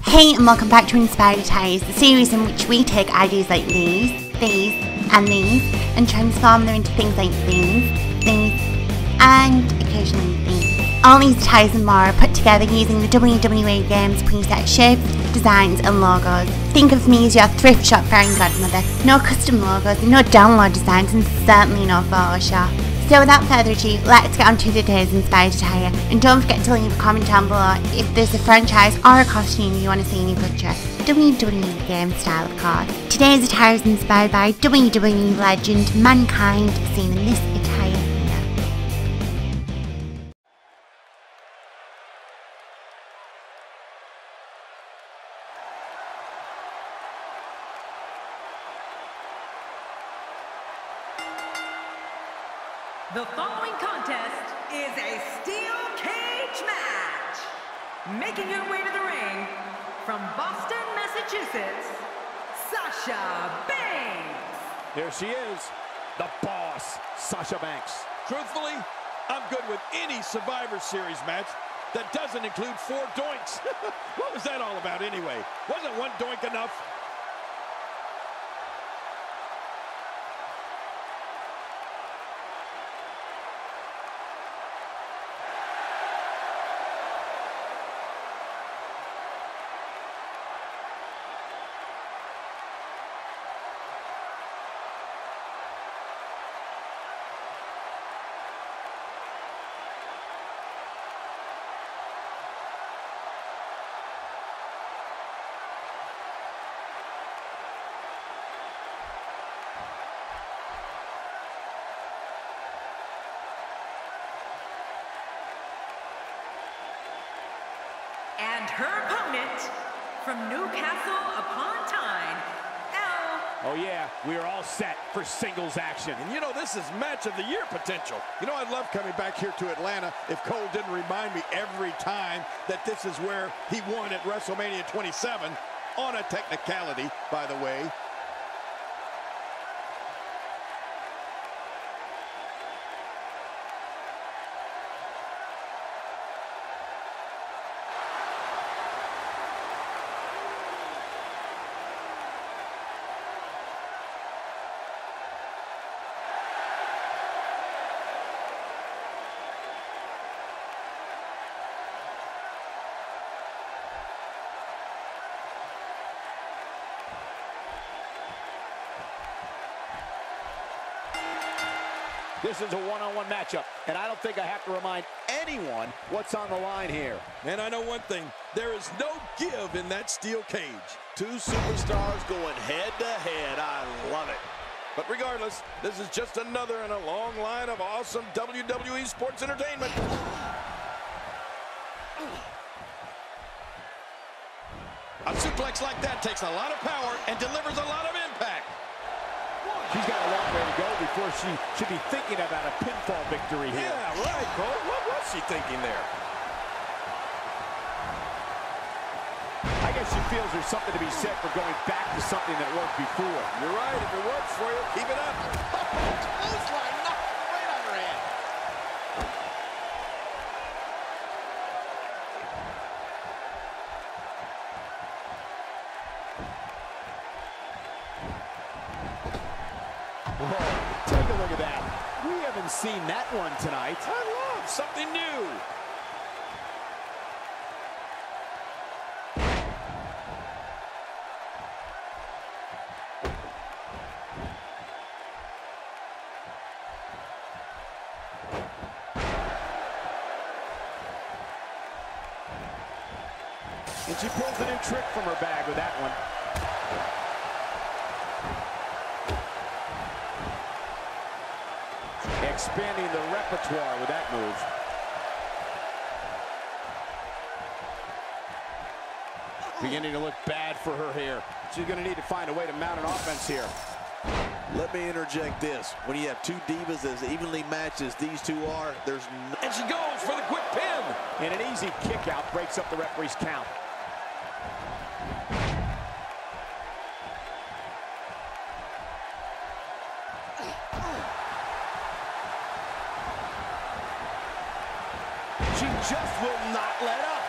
Hey and welcome back to Inspired Attires, the series in which we take ideas like these, and these, and transform them into things like these, and occasionally these. All these attires and more are put together using the WWE Games preset shapes, designs and logos. Think of me as your thrift shop fairy godmother. No custom logos, no download designs, and certainly no Photoshop. So without further ado, let's get on to today's inspired attire, and don't forget to leave a comment down below if there's a franchise or a costume you want to see in your picture. WWE game style, of course. Today's attire is inspired by WWE legend Mankind, seen in this attire here. The following contest is a steel cage match. Making her way to the ring from Boston, Massachusetts, Sasha Banks. There she is, the boss, Sasha Banks. Truthfully, I'm good with any Survivor Series match that doesn't include 4 doinks. What was that all about anyway? Wasn't one doink enough? And her opponent from Newcastle upon Tyne, Oh yeah, we are all set for singles action. And you know, this is match of the year potential. You know, I'd love coming back here to Atlanta if Cole didn't remind me every time that this is where he won at WrestleMania 27, on a technicality, by the way. This is a one-on-one matchup, and I don't think I have to remind anyone what's on the line here. And I know one thing, there is no give in that steel cage. 2 superstars going head-to-head. I love it. But regardless, this is just another in a long line of awesome WWE sports entertainment. A suplex like that takes a lot of power and delivers a lot of impact. She's got a long way to go before she should be thinking about a pinfall victory here. Yeah, right, Cole. What was she thinking there? I guess she feels there's something to be said for going back to something that worked before. You're right. If it works for you, keep it up. Clothesline knocked right on her head. Whoa, take a look at that. We haven't seen that one tonight. I love something new. And she pulls a new trick from her bag with that one. Expanding the repertoire with that move. Beginning to look bad for her here. She's going to need to find a way to mount an offense here. Let me interject this. When you have 2 divas as evenly matched as these 2 are, there's no... And she goes for the quick pin. And an easy kick out breaks up the referee's count. She just will not let up.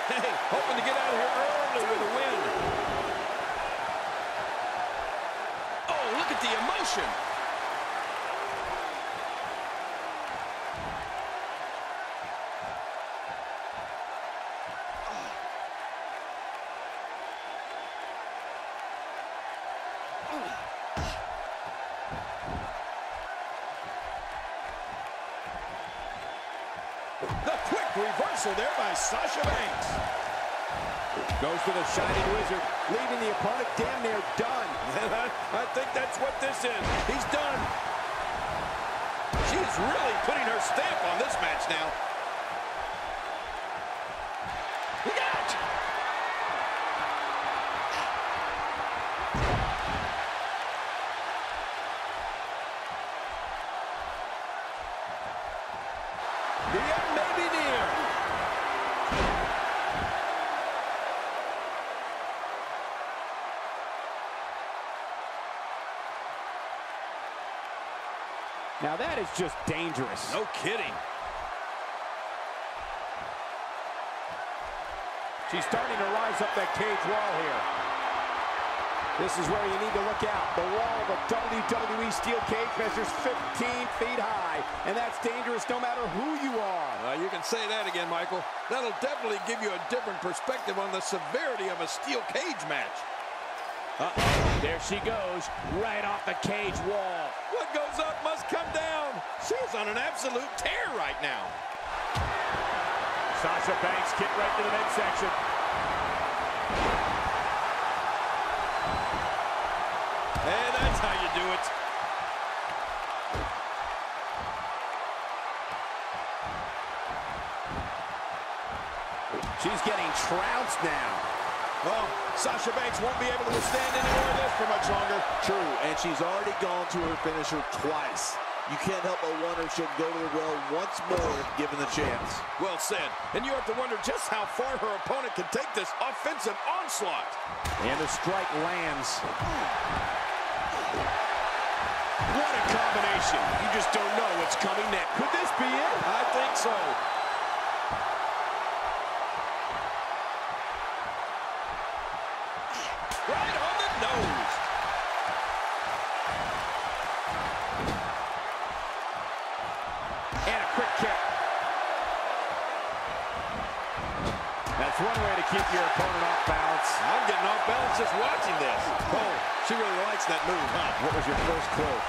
Hey, hoping to get out of here early with a win. Oh, look at the emotion. The quick reversal there by Sasha Banks. Goes to the Shining Wizard, leaving the opponent damn near done. I think that's what this is. He's done. She's really putting her stamp on this match now. Look out! The end may be near. Now that is just dangerous. No kidding. She's starting to rise up that cage wall here. This is where you need to look out. The wall of a WWE steel cage measures 15 feet high, and that's dangerous no matter who you are. You can say that again, Michael. That'll definitely give you a different perspective on the severity of a steel cage match. There she goes, right off the cage wall. What goes up must come down. She's on an absolute tear right now. Sasha Banks kicked right to the midsection. Hey, that's how you do it. She's getting trounced now. Well, Sasha Banks won't be able to withstand any more of this for much longer. True, and she's already gone to her finisher twice. You can't help but wonder if she'll go to the well once more if given the chance. Well said. And you have to wonder just how far her opponent can take this offensive onslaught. And the strike lands. What a combination. You just don't know what's coming next. Could this be it? I think so. Right on the nose. And a quick kick. That's one way to keep your opponent off balance. I'm getting off balance just watching this. Oh, she really likes that move, huh? What was your first clue?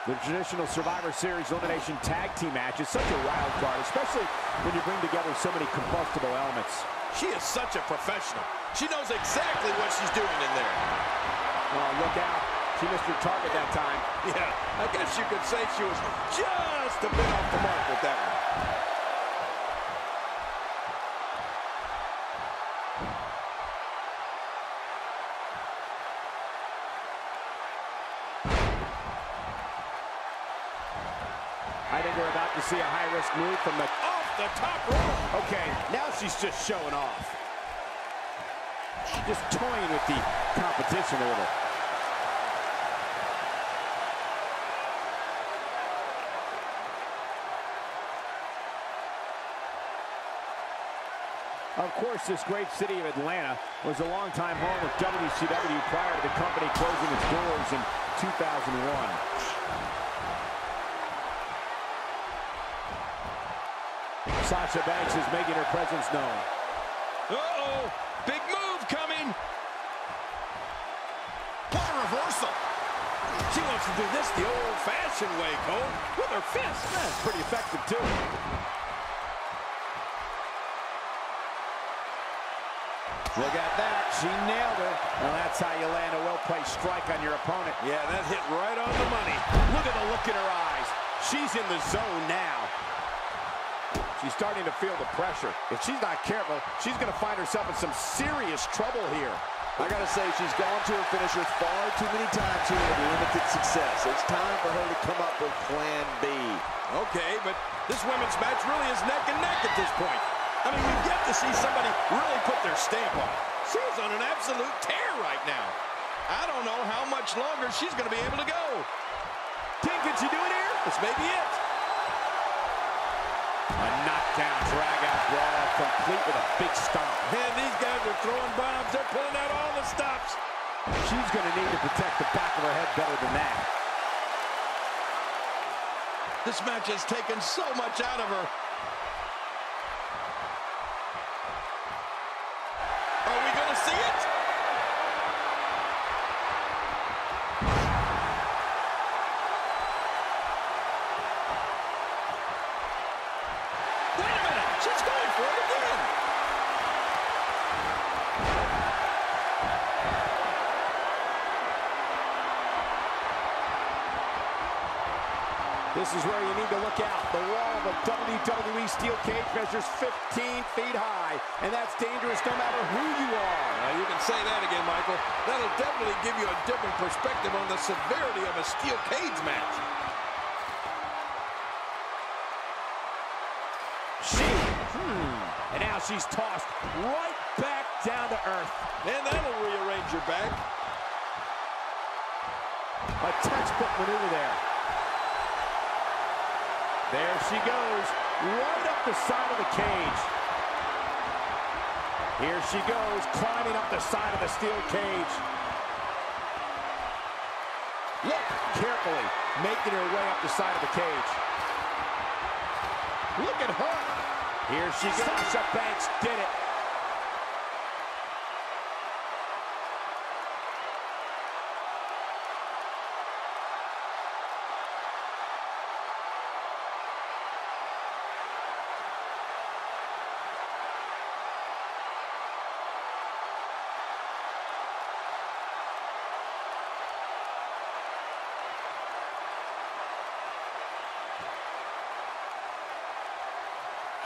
The traditional Survivor Series Elimination Tag Team match is such a wild card, especially when you bring together so many combustible elements. She is such a professional. She knows exactly what she's doing in there. Oh, look out. She missed her target that time. Yeah, I guess you could say she was just a bit off the mark with that one. I think we're about to see a high-risk move from the... Off the top rope. Okay, now she's just showing off. Just toying with the competition a little. Of course, this great city of Atlanta was a longtime home of WCW prior to the company closing its doors in 2001. Sasha Banks is making her presence known. Uh-oh, big move coming. What a reversal. She wants to do this the old-fashioned way, Cole, with her fist. That's pretty effective, too. Look at that. She nailed her. Well, that's how you land a well-placed strike on your opponent. Yeah, that hit right on the money. Look at the look in her eyes. She's in the zone now. She's starting to feel the pressure. If she's not careful, she's going to find herself in some serious trouble here. I gotta say, she's gone to her finishers far too many times here with limited success. It's time for her to come up with plan B. Okay, but this women's match really is neck and neck at this point. I mean, we've yet to see somebody really put their stamp on it. She's on an absolute tear right now. I don't know how much longer she's going to be able to go. Can she do it here? This may be it. A knockdown, drag-out brawl, complete with a big stomp. Man, these guys are throwing bombs. They're pulling out all the stops. She's going to need to protect the back of her head better than that. This match has taken so much out of her. Are we going to see it? Wait a minute. She's going for it again. This is where you need to look out. The wall of a WWE steel cage measures 15 feet high, and that's dangerous no matter who you are. You can say that again, Michael. That'll definitely give you a different perspective on the severity of a steel cage match. And now she's tossed right back down to earth. And that'll rearrange your back. A textbook maneuver there. There she goes, right up the side of the cage. Here she goes, climbing up the side of the steel cage. Look, carefully, making her way up the side of the cage. Look at her. Here she goes. Sasha Banks did it.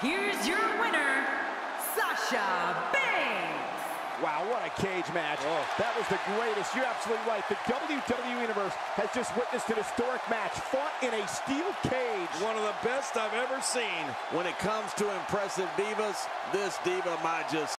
Here's your winner, Sasha Banks. Wow, what a cage match. That was the greatest. You're absolutely right. The WWE Universe has just witnessed an historic match fought in a steel cage. One of the best I've ever seen. When it comes to impressive divas, this diva might just